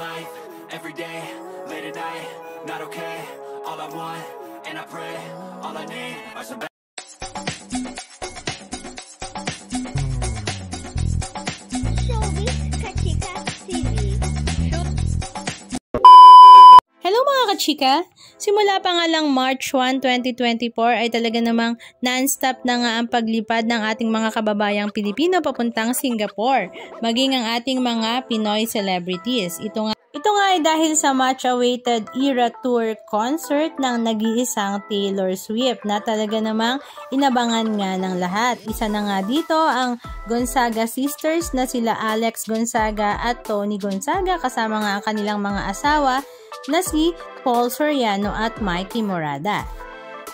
life, every day, late at night, not okay. All I want, and I pray, all I need are some Hello mga kachika! Simula pa nga lang March 1, 2024 ay talaga namang non-stop na nga ang paglipad ng ating mga kababayang Pilipino papuntang Singapore, maging ang ating mga Pinoy celebrities. Ito nga ay dahil sa much-awaited Era Tour concert ng nag-iisang Taylor Swift na talaga namang inabangan nga ng lahat. Isa na nga dito ang Gonzaga sisters na sila Alex Gonzaga at Tony Gonzaga kasama nga ang kanilang mga asawa na si Paul Soriano at Mikey Morada.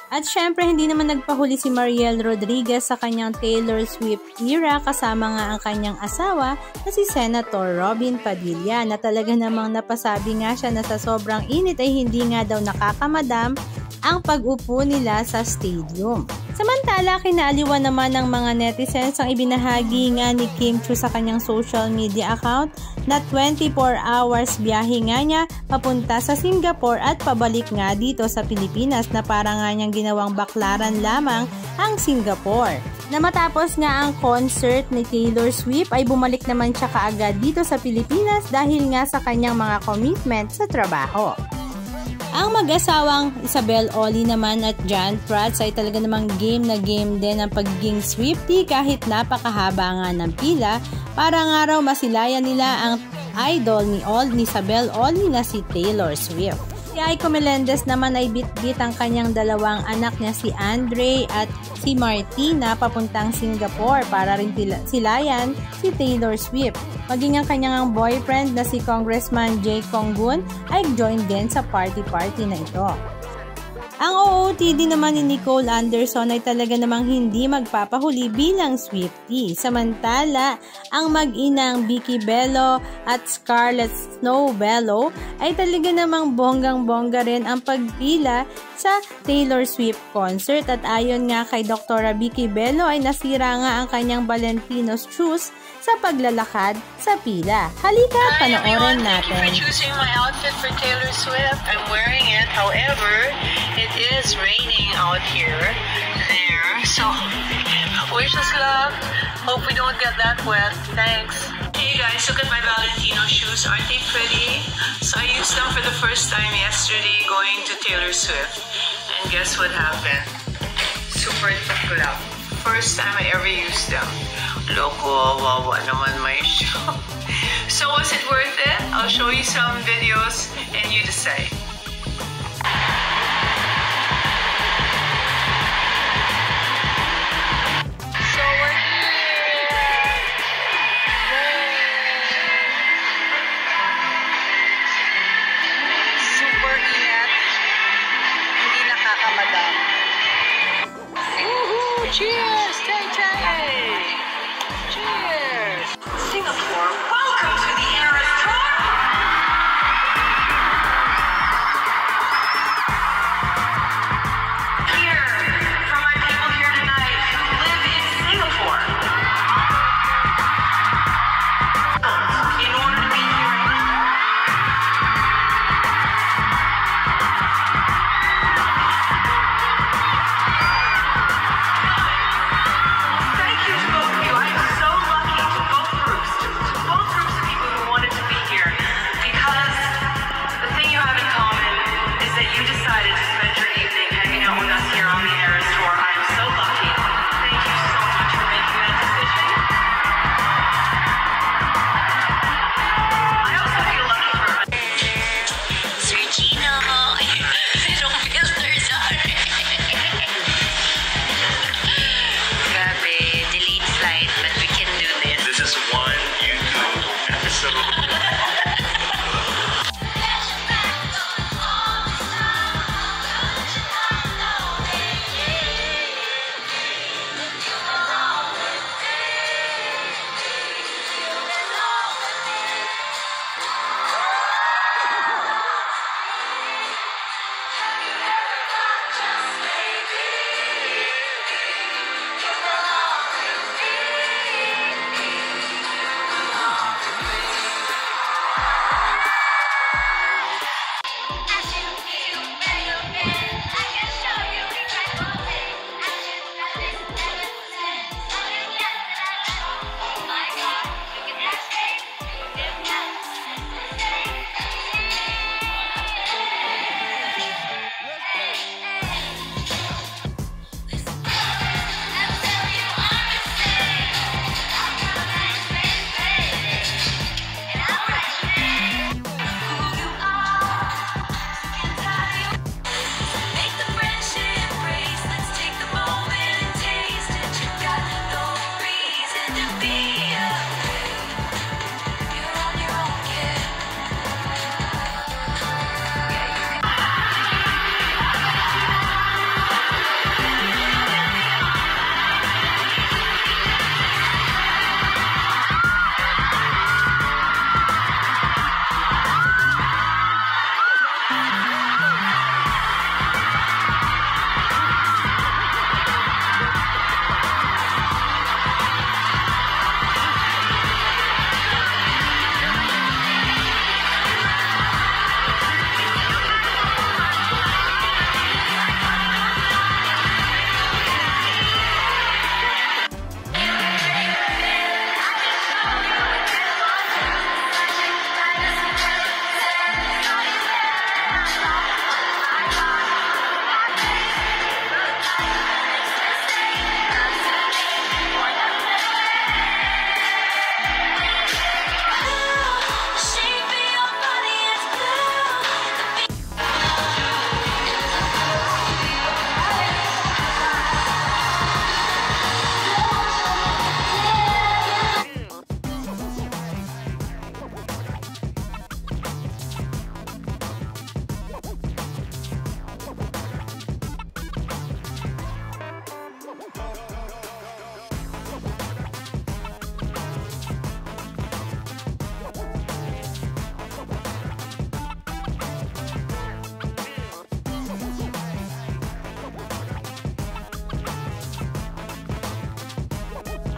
At syempre hindi naman nagpahuli si Mariel Rodriguez sa kanyang Taylor Swift era kasama nga ang kanyang asawa na si Senator Robin Padilla na talaga namang napasabi nga siya na sa sobrang init ay hindi nga daw nakakamadam ang pag-upo nila sa stadium. Samantala, kinaaliwan naman ng mga netizens ang ibinahagi nga ni Kim Chiu sa kanyang social media account na 24 hours biyahe nga niya papunta sa Singapore at pabalik nga dito sa Pilipinas na para nga niyang ginawang baklaran lamang ang Singapore. Na matapos nga ang concert ni Taylor Swift ay bumalik naman siya kaagad dito sa Pilipinas dahil nga sa kanyang mga commitment sa trabaho. Ang mag-asawang Isabel Oli naman at John Prats ay talaga namang game na game din ang pagiging Swiftie kahit napakahaba nga ng pila para nga raw masilayan nila ang idol ni Isabel Oli na si Taylor Swift. Si Aiko Melendez naman ay bit-bit ang kanyang dalawang anak niya si Andre at si Martina papuntang Singapore para rin silayan si Taylor Swift. Maging ang kanyang boyfriend na si Congressman Jay Conggun ay join din sa party-party na ito. Ang OOTD naman ni Nicole Anderson ay talaga namang hindi magpapahuli bilang Swiftie. Samantala, ang mag-inang Vicky Bello at Scarlett Snow Bello ay talaga namang bonggang-bongga rin ang pagpila sa Taylor Swift concert at ayon nga kay Dr. Vicky Bello ay nasira nga ang kanyang Valentino's shoes sa paglalakad sa pila. Halika, panoorin natin. Thank you for choosing my outfit for Taylor Swift. I'm wearing it, however, it is raining out here, there, so wish us luck. Hope we don't get that wet. Thanks. Hey guys, look at my Valentino shoes. Aren't they pretty? So I used them for the first time yesterday going to Taylor Swift. And guess what happened? Super tuklap. First time I ever used them. Loko, wawa naman my shoe. So was it worth it? I'll show you some videos and you decide. Cheers! Tay-tay! Cheers! Singapore, welcome to the Eras Tour! Here, for my people here tonight who live in Singapore. In order to be here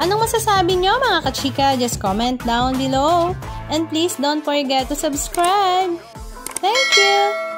Anong masasabi nyo mga kachika? Just comment down below. And please don't forget to subscribe. Thank you!